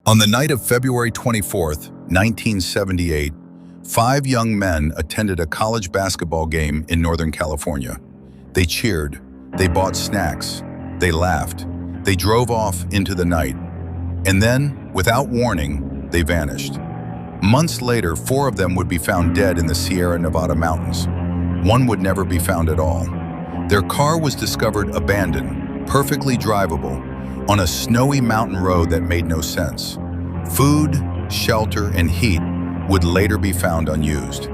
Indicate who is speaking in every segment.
Speaker 1: On the night of February 24th, 1978, five young men attended a college basketball game in Northern California. They cheered, they bought snacks, they laughed, they drove off into the night. And then, without warning, they vanished. Months later, four of them would be found dead in the Sierra Nevada mountains. One would never be found at all. Their car was discovered abandoned, perfectly drivable, on a snowy mountain road that made no sense. Food, shelter, and heat would later be found unused.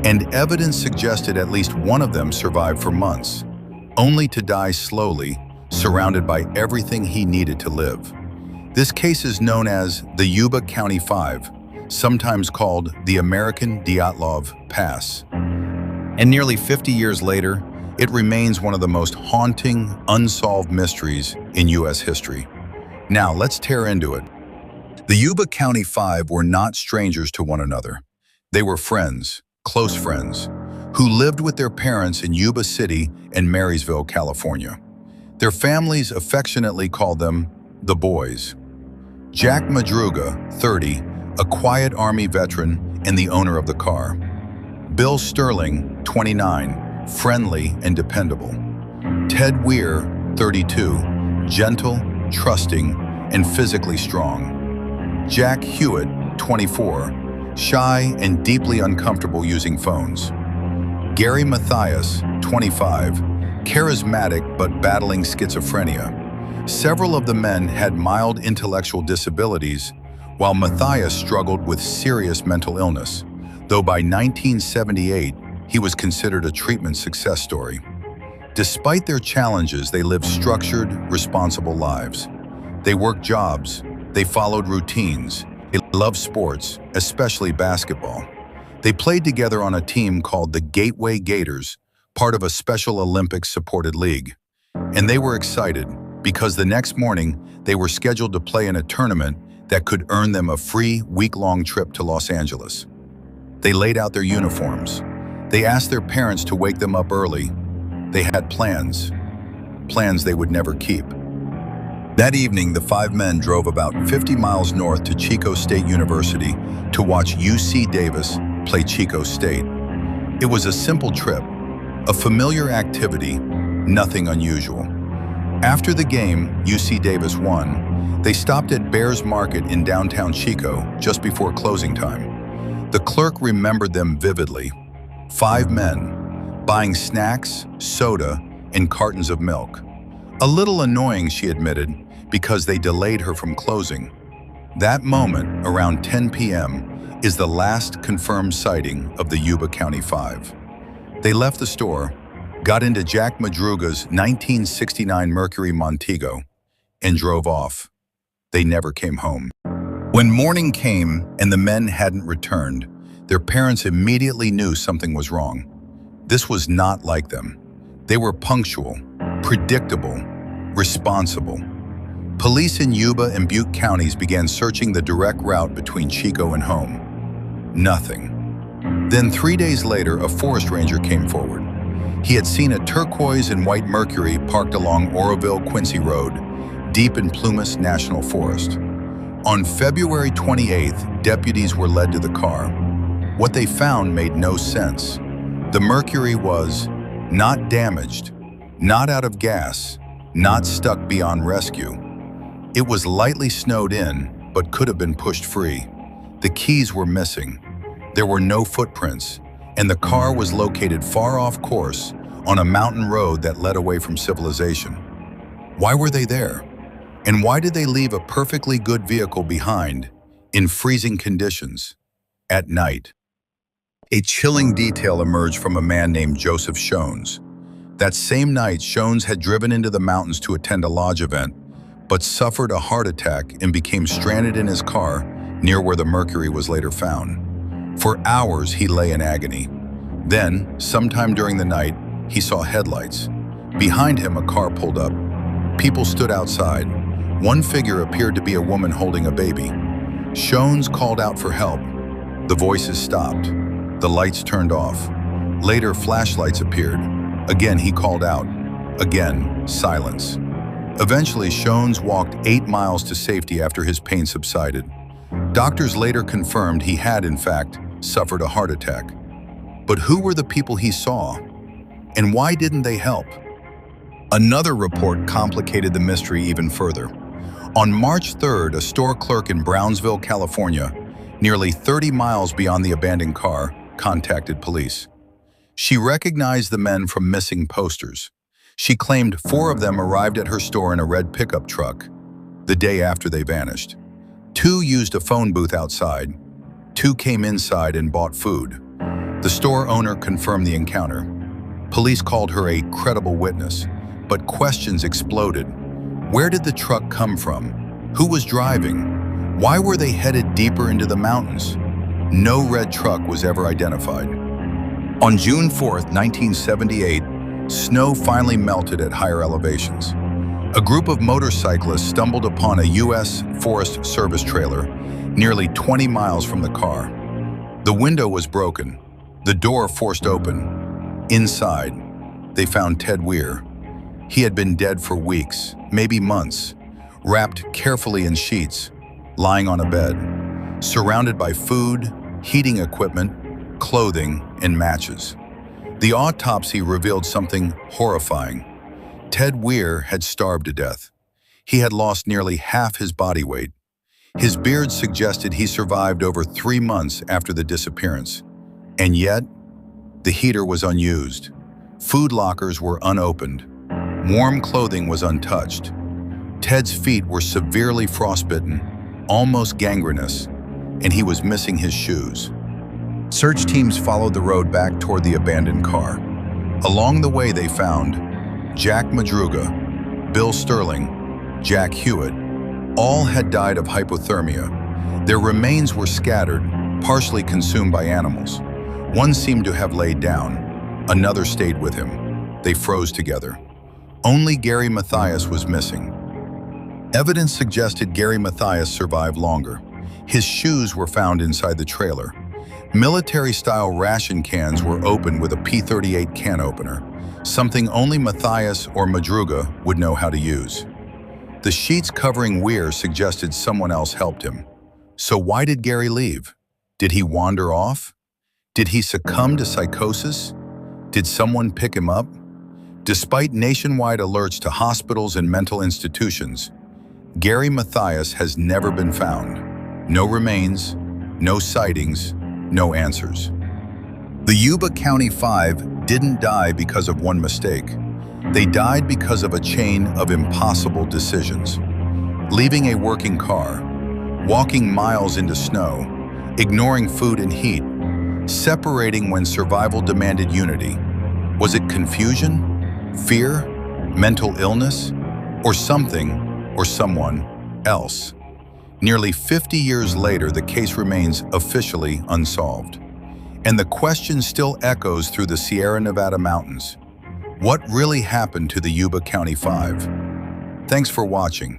Speaker 1: And evidence suggested at least one of them survived for months, only to die slowly, surrounded by everything he needed to live. This case is known as the Yuba County Five, sometimes called the American Dyatlov Pass. And nearly 50 years later, it remains one of the most haunting, unsolved mysteries in U.S. history. Now, let's tear into it. The Yuba County Five were not strangers to one another. They were friends, close friends, who lived with their parents in Yuba City and Marysville, California. Their families affectionately called them the Boys. Jack Madruga, 30, a quiet Army veteran and the owner of the car. Bill Sterling, 29, friendly and dependable. Ted Weir, 32, gentle, trusting, and physically strong. Jack Hewitt, 24, shy and deeply uncomfortable using phones. Gary Mathias, 25, charismatic but battling schizophrenia. Several of the men had mild intellectual disabilities, while Mathias struggled with serious mental illness, though by 1978, he was considered a treatment success story. Despite their challenges, they lived structured, responsible lives. They worked jobs, they followed routines, they loved sports, especially basketball. They played together on a team called the Gateway Gators, part of a Special Olympics-supported league. And they were excited because the next morning, they were scheduled to play in a tournament that could earn them a free week-long trip to Los Angeles. They laid out their uniforms. They asked their parents to wake them up early. They had plans they would never keep. That evening, the five men drove about 50 miles north to Chico State University to watch UC Davis play Chico State. It was a simple trip, a familiar activity, nothing unusual. After the game, UC Davis won. They stopped at Bears Market in downtown Chico just before closing time. The clerk remembered them vividly. Five men, buying snacks, soda, and cartons of milk. A little annoying, she admitted, because they delayed her from closing. That moment, around 10 p.m., is the last confirmed sighting of the Yuba County Five. They left the store, got into Jack Madruga's 1969 Mercury Montego, and drove off. They never came home. When morning came and the men hadn't returned, their parents immediately knew something was wrong. This was not like them. They were punctual, predictable, responsible. Police in Yuba and Butte counties began searching the direct route between Chico and home. Nothing. Then 3 days later, a forest ranger came forward. He had seen a turquoise and white Mercury parked along Oroville-Quincy Road, deep in Plumas National Forest. On February 28th, deputies were led to the car. What they found made no sense. The Mercury was not damaged, not out of gas, not stuck beyond rescue. It was lightly snowed in, but could have been pushed free. The keys were missing. There were no footprints, and the car was located far off course on a mountain road that led away from civilization. Why were they there? And why did they leave a perfectly good vehicle behind in freezing conditions at night? A chilling detail emerged from a man named Joseph Shones. That same night, Shones had driven into the mountains to attend a lodge event, but suffered a heart attack and became stranded in his car near where the Mercury was later found. For hours, he lay in agony. Then, sometime during the night, he saw headlights. Behind him, a car pulled up. People stood outside. One figure appeared to be a woman holding a baby. Shones called out for help. The voices stopped. The lights turned off. Later, flashlights appeared. Again, he called out. Again, silence. Eventually, Shones walked 8 miles to safety after his pain subsided. Doctors later confirmed he had, in fact, suffered a heart attack. But who were the people he saw? And why didn't they help? Another report complicated the mystery even further. On March 3rd, a store clerk in Brownsville, California, nearly 30 miles beyond the abandoned car, contacted police. She recognized the men from missing posters. She claimed 4 of them arrived at her store in a red pickup truck the day after they vanished. 2 used a phone booth outside. 2 came inside and bought food. The store owner confirmed the encounter. Police called her a credible witness, but questions exploded. Where did the truck come from? Who was driving? Why were they headed deeper into the mountains? No red truck was ever identified. On June 4th, 1978, snow finally melted at higher elevations. A group of motorcyclists stumbled upon a U.S. Forest Service trailer nearly 20 miles from the car. The window was broken, the door forced open. Inside, they found Ted Weir. He had been dead for weeks, maybe months, wrapped carefully in sheets, lying on a bed, surrounded by food, heating equipment, clothing, and matches. The autopsy revealed something horrifying. Ted Weir had starved to death. He had lost nearly half his body weight. His beard suggested he survived over 3 months after the disappearance. And yet, the heater was unused. Food lockers were unopened. Warm clothing was untouched. Ted's feet were severely frostbitten, almost gangrenous, and he was missing his shoes. Search teams followed the road back toward the abandoned car. Along the way, they found Jack Madruga, Bill Sterling, Jack Hewitt. All had died of hypothermia. Their remains were scattered, partially consumed by animals. One seemed to have laid down. Another stayed with him. They froze together. Only Gary Mathias was missing. Evidence suggested Gary Mathias survived longer. His shoes were found inside the trailer. Military-style ration cans were opened with a P-38 can opener, something only Mathias or Madruga would know how to use. The sheets covering Weir suggested someone else helped him. So why did Gary leave? Did he wander off? Did he succumb to psychosis? Did someone pick him up? Despite nationwide alerts to hospitals and mental institutions, Gary Mathias has never been found. No remains, no sightings, no answers. The Yuba County Five didn't die because of one mistake. They died because of a chain of impossible decisions. Leaving a working car, walking miles into snow, ignoring food and heat, separating when survival demanded unity. Was it confusion, fear, mental illness, or something or someone else? Nearly 50 years later, the case remains officially unsolved. And the question still echoes through the Sierra Nevada mountains. What really happened to the Yuba County Five? Thanks for watching.